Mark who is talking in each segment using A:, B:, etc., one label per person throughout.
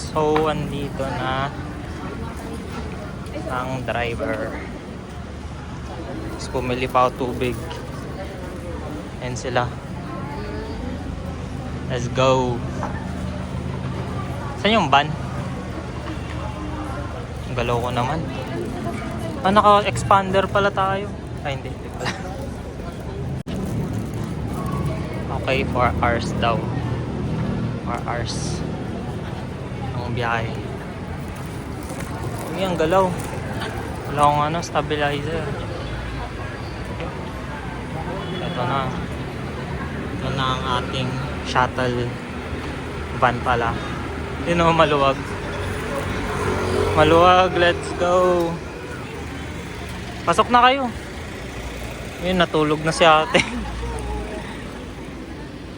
A: So, andito na ang driver. Tapos pumili pa ako tubig. Ayan sila. Let's go. Saan yung van? Ang galaw ko naman. Ah, naka-expander pala tayo. Ay, hindi pala. Okay, 4 hours daw. 4 hours. Ang biyahe. Uy, ang galaw. Wala akong stabilizer. Ito na. Ito na ang ating shuttle van pala. Yun o, maluwag. Maluwag, let's go. Pasok na kayo. Yun, natulog na si ate.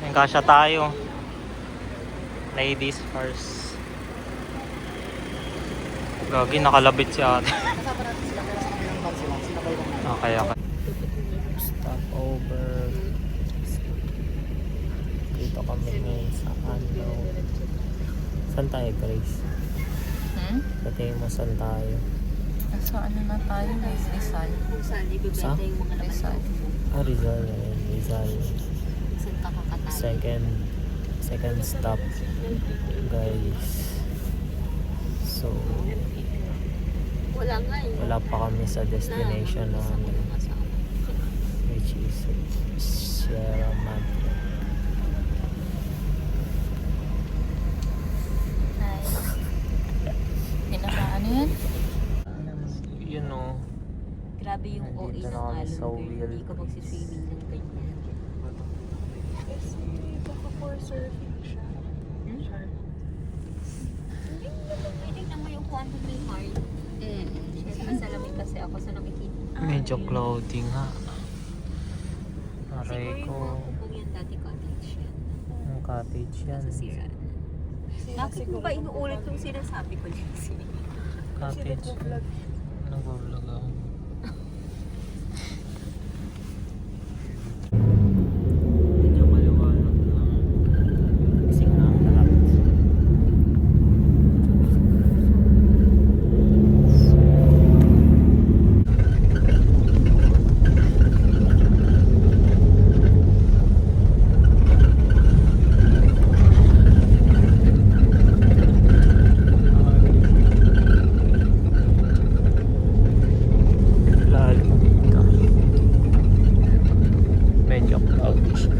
A: Yung kasya tayo. Ladies first. Gagi, nakalabit si ate. Okay, okay. Stop over. Dito kami ngayon sa ano. Saan tayo, Grace? Sa tingin mo saan tayo?
B: So ano na tayo guys? Rizal.
A: Sa?
B: Rizal.
A: Ah, Rizal. Rizal. Second stop, guys. So, wala pa kami sa destination namin, which is Sierra Madre.
B: Ano yan?
A: You know,
C: Grabe yung OA
A: nandito
C: ng
A: na kami
C: alon,
A: sa
C: girl.
A: wheel.
C: Hindi ka magsiswimming ng ganyan.
D: Kasi baka for surfing siya. Sure.
C: Hindi naman pwede na mo yung quantum may heart. Masalamin kasi ako sa nakikita.
A: Medyo clothing ha. Aray
C: Siguro yung
A: ko.
C: mga kupong yan dati cottage yan.
A: Ang cottage yan.
C: Nasa sira. Bakit mo ba inuulit yung sinasabi ko niya?
A: Cottage. Nag-vlog ako. Medyo maliwanag na. Gising na ang lahat. Medyo cloudy siya.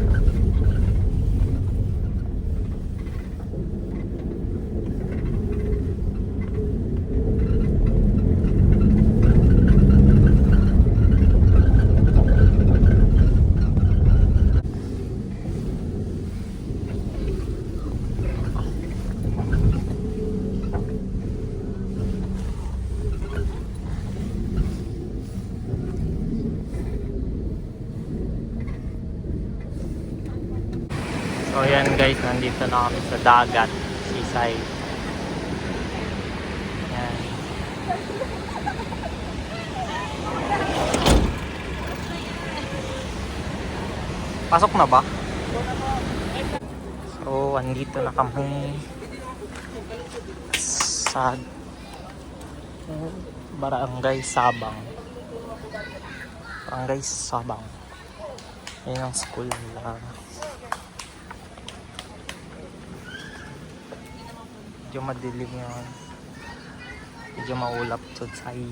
A: So yan guys, nandito na kami sa dagat, seaside. Yan. Pasok na ba? So andito na kami sa Barangay Sabang. Barangay Sabang. Yan ang school nila. Medyo madilim yun. Medyo maulap to sa iya.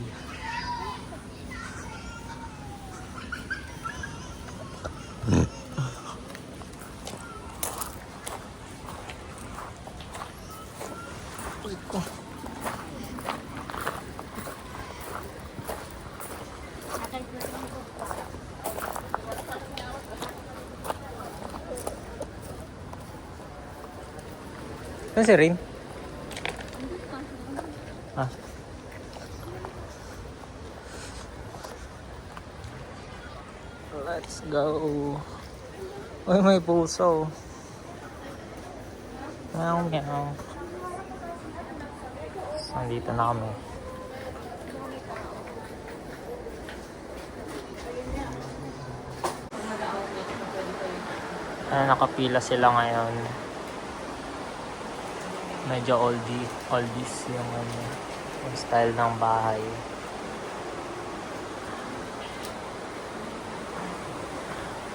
A: Saan si Rin? Ah. Let's go. Uy, may puso. Meow, meow. So, nandito na kami. Nakapila sila ngayon. Medyo oldies yung ano, yung style ng bahay.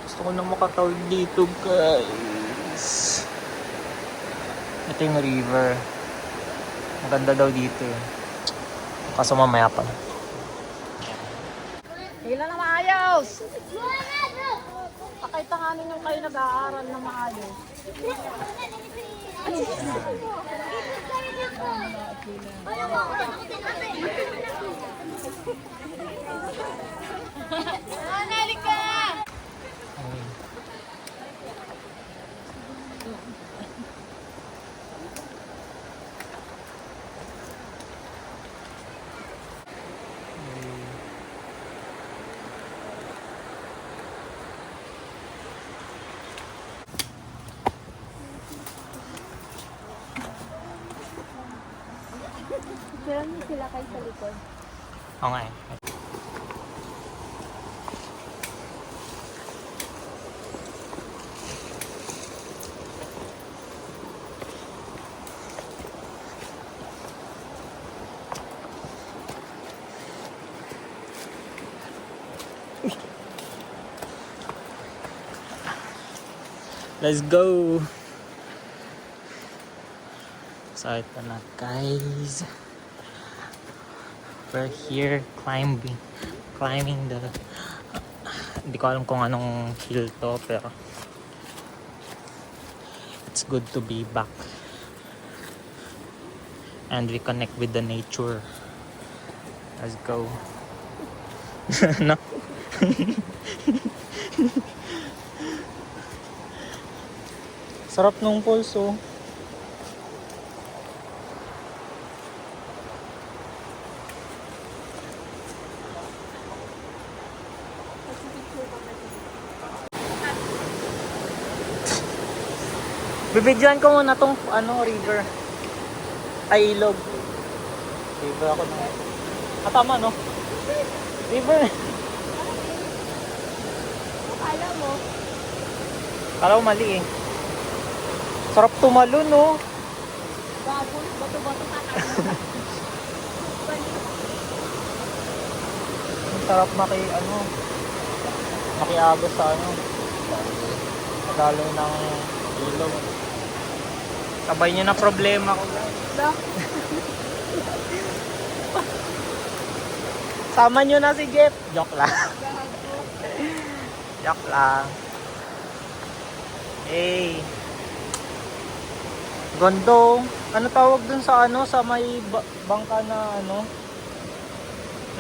A: Gusto ko na makatawid dito, guys. Ito yung river. Maganda daw dito eh. Kaso mamaya pa.
B: Hila na maayos! Pakaitanganin yung kayo nag-aaral na maayos.
A: Ayun.
C: Pero sila kayo sa likod.
A: Oo nga eh. Let's go! So ito na guys. We're here climbing the hindi ko alam kung anong hill to, pero it's good to be back and we connect with the nature. Let's go. No? Sarap nung pulse oh. Bibidyoan ko muna tong river. Ay, ilog. River ako na. Tama no? River.
C: Akala mo?
A: Kala ko mali eh. Sarap tumalon no?
C: Gabon, bato-bato kakain.
A: Ang sarap makiagos sa daloy ng ilog. Sabay nyo na problema ko guys. Sama nyo na si Jeff. Joke lang. Joke lang. Hey. Gondo. Ano tawag dun sa sa may bangka na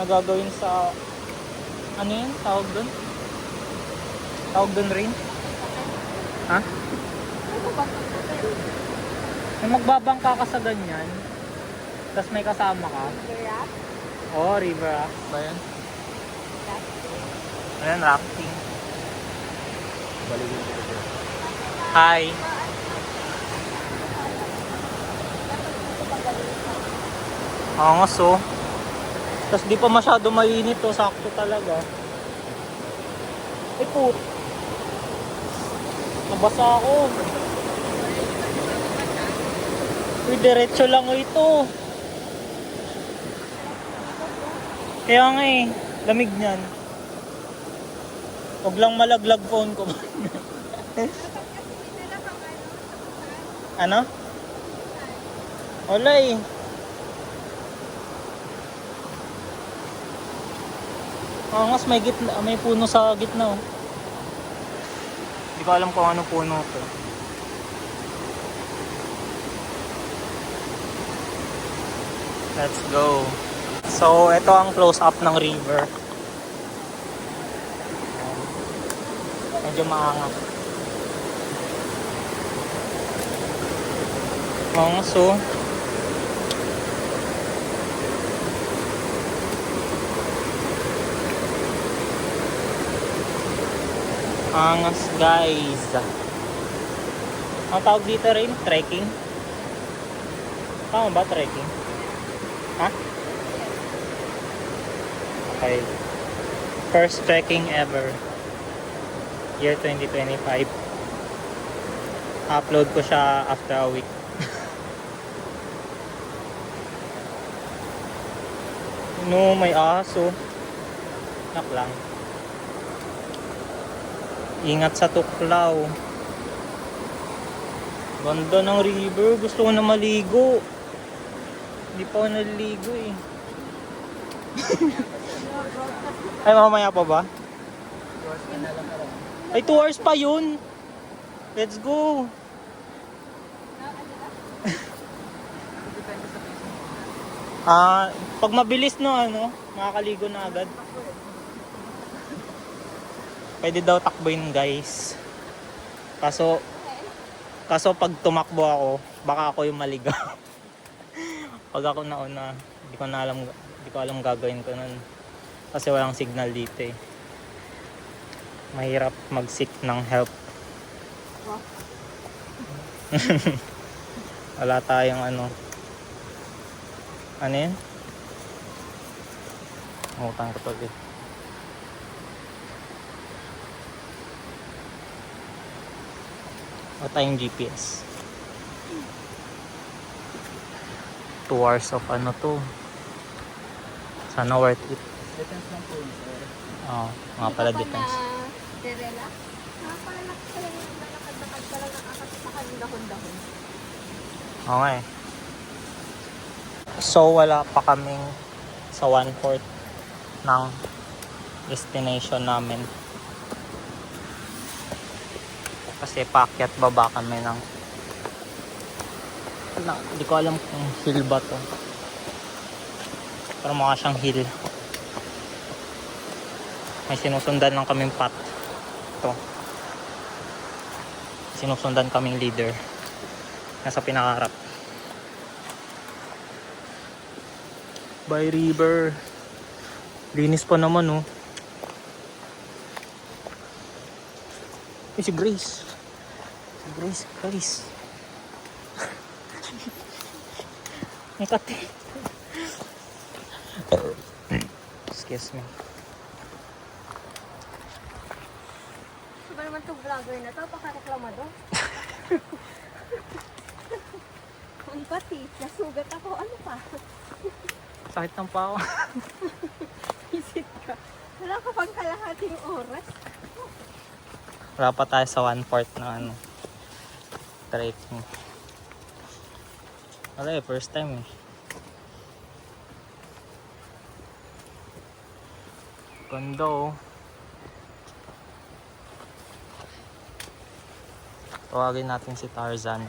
A: nagagawin sa yun? Tawag dun? Tawag dun rin? Ha? May magbabangka ka sa ganyan, tapos may kasama ka. Oo, river raft ba yan? Ayan, rafting. Hi! Angas oh. Tapos di pa masyado mainit oh, sakto talaga. Put. Nabasa ako. Uy, diretso lang ito. Kaya nga eh, lamig niyan. Huwag lang malaglag phone ko. Ano? Wala eh. Angas, may puno sa gitna oh. Hindi ko alam kung anong puno to. Let's go. So, ito ang close-up ng river. Medyo maangas. Angas oh. Angas guys. Ang tawag dito rin, trekking. Tama ba trekking? Ha? Okay. First trekking ever. Year 2025. Upload ko siya after a week. No, may aso. Nak lang. Ingat sa tuklaw. Ganda ng river. Gusto ko na maligo. Hindi pa ako naliligo eh. Ay, mamaya pa ba? Ay, 2 hours pa yun. Let's go. Pag mabilis no, makakaligo na agad. Pwede daw takbuhin guys. Kaso pag tumakbo ako, baka ako yung maligaw. Pag ako nauna, hindi ko alam gagawin ko nun. Kasi walang signal dito eh. Mahirap mag-seek ng help. Wala tayong ano yun? Utang ko to eh. Wala tayong GPS. 2 hours of ano to. Sana worth it.
D: Depends lang po yun, sir.
A: Oo, mga pala depends.
C: Derela? Nakapalak ka lang yung lakad-lakad ka lang nakakasakal yung dahon-dahon.
A: Oo nga eh. So wala pa kaming sa 1/4 ng destination namin. Kasi paakyat baba kami ng hindi ko alam kung hill ba to. Pero mukha siyang hill. May sinusundan lang kaming path. Ito. Sinusundan kaming leader. Nasa pinakaharap. By river. Linis pa naman oh. Si Grace. Si Grace, guys. Ang kati. Excuse me.
C: Ano ba naman itong vlogger na to? Pakareklama doon. Ang pati, nasugat ako. Ano pa?
A: Sakit ng pao.
C: Isip ka. Wala ka pang kalahating oras.
A: Wala pa tayo sa 1/4 na trekking. Wala eh, first time eh. Ganda oh. Tawagin natin si Tarzan.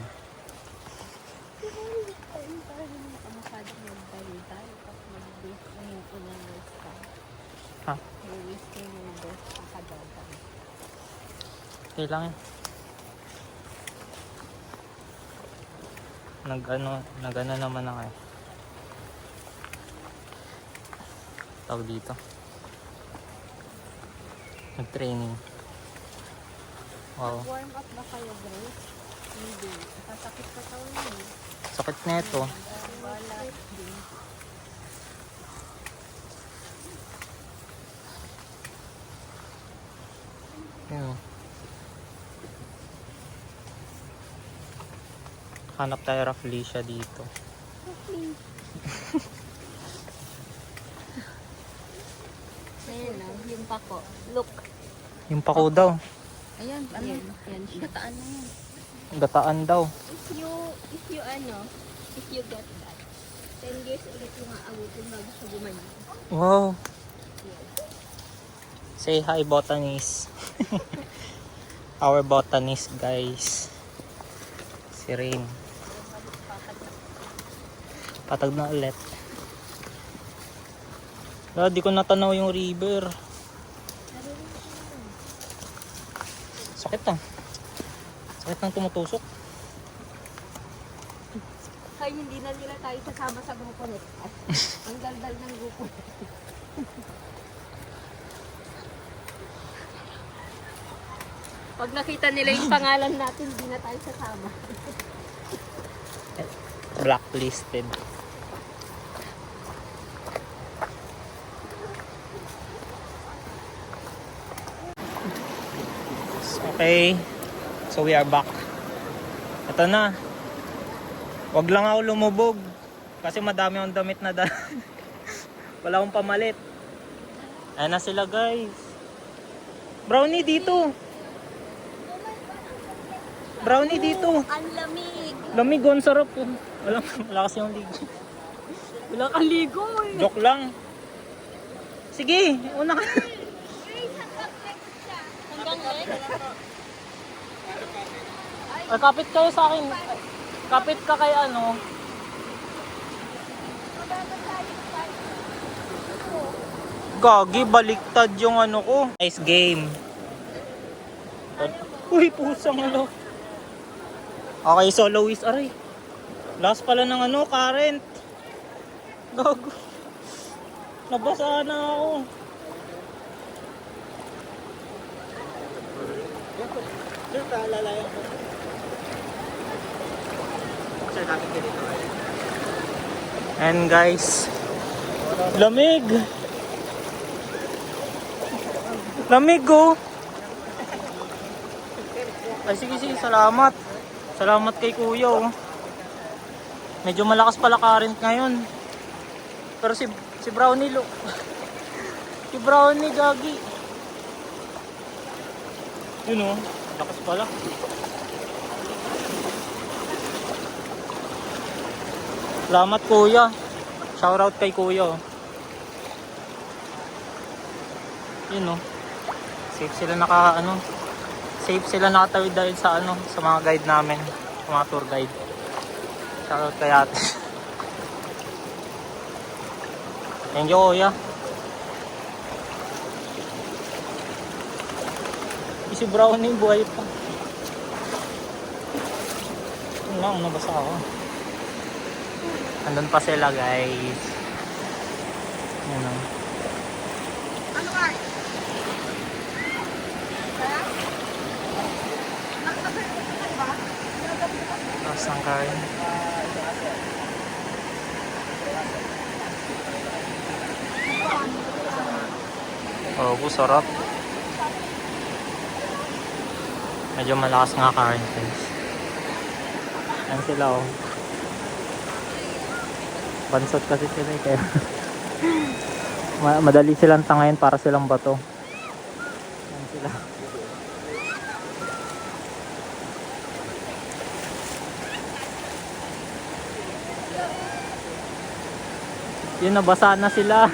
A: Ha? Okay lang yan. Nag-ano naman ako eh. Tawag dito. Nag-training. Wow.
C: Warm up ba kayo, Grace? Hindi. Sasakit ka taon yun.
A: Sakit na ito.
C: Wala din.
A: Yun. Hanap tayo Rafflesia dito.
C: Ayan lang, yung pako. Look.
A: Yung pako daw.
C: Ayan, ano? Ayan, gataan na yan.
A: Gataan daw.
C: If you get that, 10 years ulit yung aabutin bago siya gumaling.
A: Wow. Say hi, botanist. Our botanist, guys. Si Rain. Patag na ulit. Di ko natanaw yung river. Sakit ah. Sakit ng tumutusok.
C: Kaya hindi na nila tayo sasama sa grupo nito. Ang daldal ng grupo. Pag nakita nila yung pangalan natin, hindi na tayo sasama.
A: Blacklisted. Okay. So we are back. Ito na. Wag lang ako lumubog. Kasi madami akong damit na Wala akong pamalit. Ayan na sila guys. Brownie dito. Brownie dito.
C: Ang lamig.
A: Lamig, ang sarap. Wala kasi yung ligo.
C: Wala kang ligo eh.
A: Joke lang. Sige, una ka.
C: Hanggang leg.
A: Ay, kapit kayo sa akin. Kapit ka kay ano. Gagi, baliktad yung ano ko. Nice game. Uy, pusang ano. Okay, soloist. Aray. Last pala ng ano, current. Gago. Nabasa na ako. Sir, paalalayan ko. Sir, kapit ka dito. And guys, lamig. Lamig oh. Ay sige, salamat. Salamat kay kuya oh. Medyo malakas pala current ngayon. Pero si Brownie lo. Si Brownie gagi. Yun oh, lakas pala. Salamat kuya. Shoutout kay kuya oh. Yun oh. Safe sila safe sila nakatawid dahil sa sa mga guide namin, sa mga tour guide. Shoutout kay ate. Thank you kuya. Si Brownie buhay pa. Nabasa ako. Andun pa sila guys. Ano? Taas ng kain. Oh, sarap. Medyo malakas nga current guys. Ayan sila oh. Bansot kasi sila eh, kaya madali silang tangayin para silang bato. Ayan sila. Yun, nabasa na sila.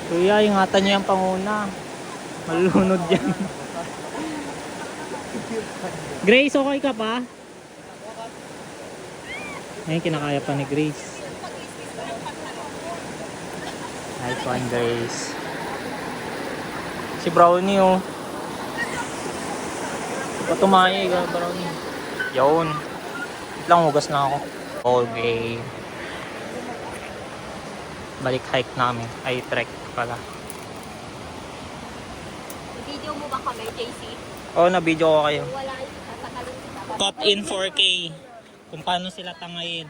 A: Kuya, ingatan niyo yung panguna. Malunod yan. Grace, okay ka pa? Ngayon, kinakaya pa ni Grace. Nice one, Grace. Si Brownie, oh. Patumaye, Brownie. Yun. Lang, hugas na ako. Okay. Balik hike namin. Ay, trek pala.
C: Video mo ba kami, JC?
A: Oo, na-video ko kayo.
C: Wala yung sasakalin kita.
A: Cut in 4K. Kung paano sila tangayin.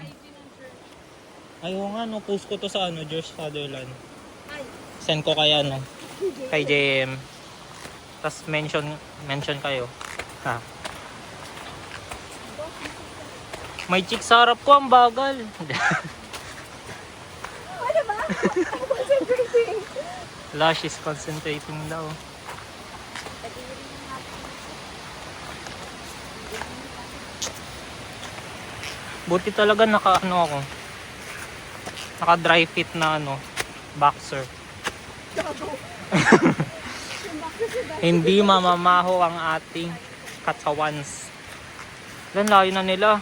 A: Ayaw nga, no. Post ko to sa George Sutherland. Send ko kay kay JM. Tapos mention kayo. Ha. May chick sa harap ko, ang bagal.
C: Ano ba? Concentrating.
A: Lush is concentrating daw. Buti talaga naka dry fit na boxer. Hindi mamamaho ang ating katawans. Lan layo na nila.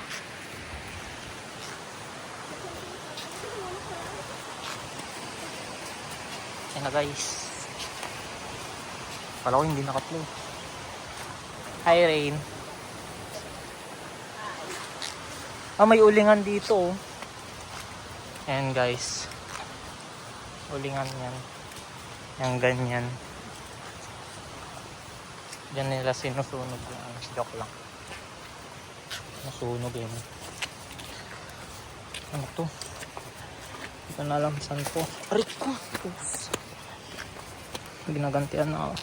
A: Ayan na guys. Kala ko hindi naka-play. Hi Rain. May ulingan dito oh. Ayan guys. Ulingan yan. Yung ganyan. Diyan nila sinusunog yan. Joke lang. Nasunog yun. Ano to? Hindi ko na alam saan to. Arit ko! Ginagantian na ako.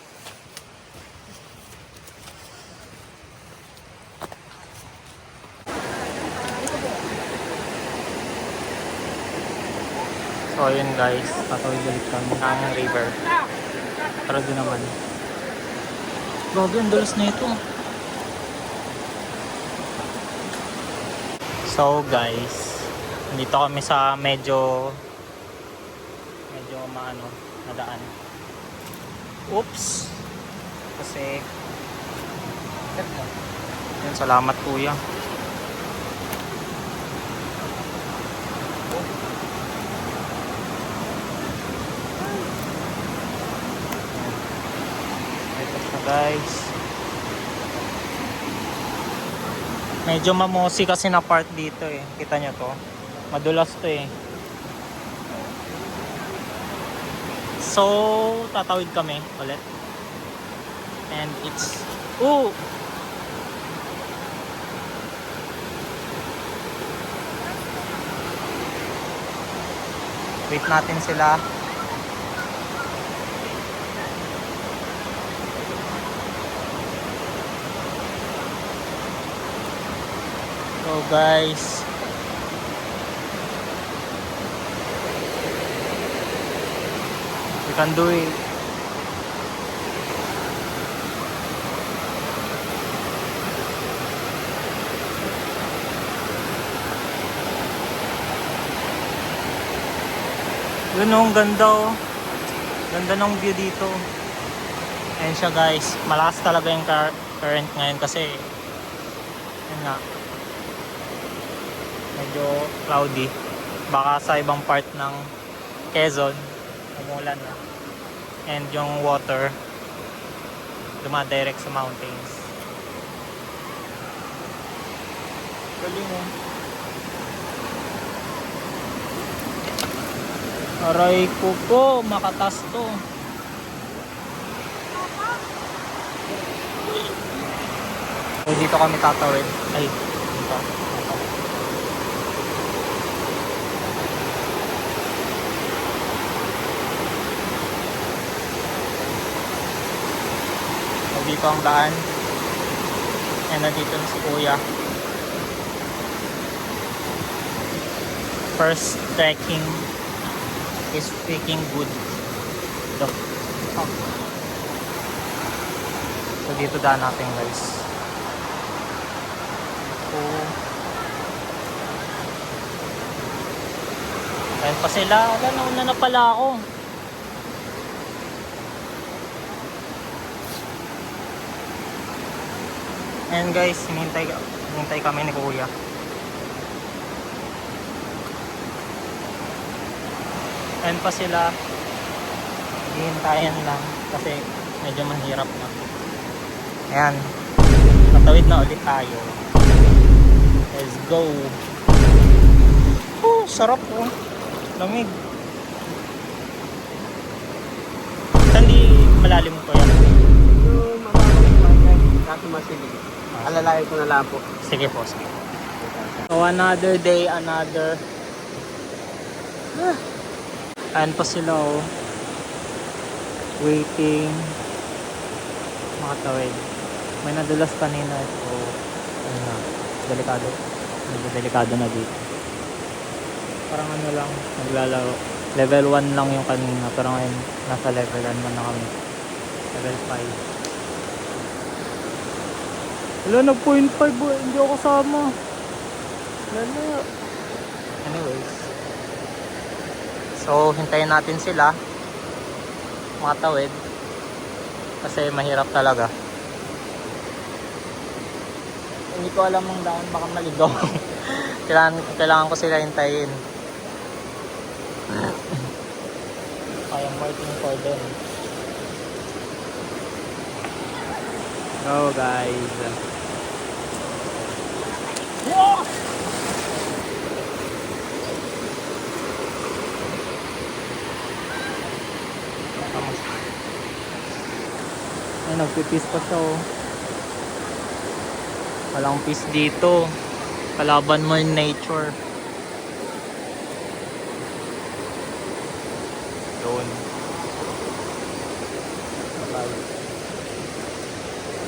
A: So ayun guys, tatawid ulit kami ng river. Tara din naman. Grabe, ang dulas na ito. So guys, dito kami sa medyo nadaan. Oops! Kasi yun, salamat kuya. Ito na guys. Medyo mamosi kasi na part dito eh. Kita nyo to. Madulas to eh. So, tatawid kami ulit. And it's... Ooh! Wait natin sila. So guys, we can do it. Yun oh, ang ganda oh. Ganda ng view dito. Ayan siya guys. Malakas talaga yung current ngayon kasi yun nga, medyo cloudy. Baka sa ibang part ng Quezon umulan na. And yung water dumadirect sa mountains. Galing oh. Aray ko po, makatas to. So, dito kami tatawid. Ay, dito. So, dito ang daan. And nandito na si kuya. First trekking is freaking good. So dito daan natin guys. So ayan pa sila. Wala, nauna na pala ako. Ayan guys, hinintay kami ni kuya. Ayan pa sila. Hihintayan lang kasi medyo mahirap na. Ayan. Patawid na ulit tayo. Let's go. Oh, sarap oh. Lamig. Saan di malalim ko yan?
E: Yung mamamagpagay, dati masilig. Alalayan ko na lang po.
A: Sige po, sige. So another day, another... Ayan pa sila oh. Waiting. Makatawid. May nadulas kanina. So, ano na. Delikado. Medyo delikado na dito. Parang ano lang. Naglalaro. Level 1 lang yung kanina. Pero ngayon, nasa level 1 na kami. Level 5. Wala, nag-0.5 oh. Hindi ako kasama. Wala. Anyways. So, hintayin natin sila makatawid kasi mahirap talaga. Hindi ko alam ang daan, baka maligaw. kailangan ko sila hintayin. I am waiting for them. Go guys. Ay, nagpipis pa siya oh. Walang peace dito. Kalaban mo yung nature. Doon. Okay.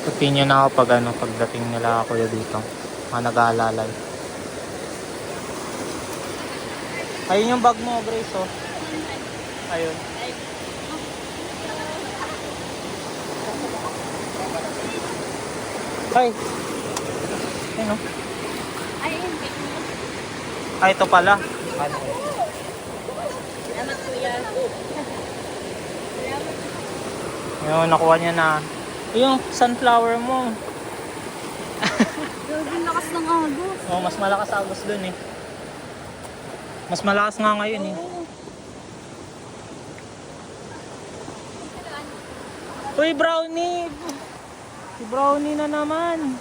A: Continue na ako pagdating nila ako dito. Mga nag-aalalay. Ayun yung bag mo, Grace oh. Ayun. Ay. Ayun, oh.
C: Ay, hindi.
A: Ay, ito pala.
C: Salamat kuya.
A: Yun, nakuha niya na. Yung sunflower mo.
C: Grabe lakas ng agos.
A: Oh, mas malakas agos dun eh. Mas malakas nga ngayon eh. Uy, brownie! Si brownie na naman.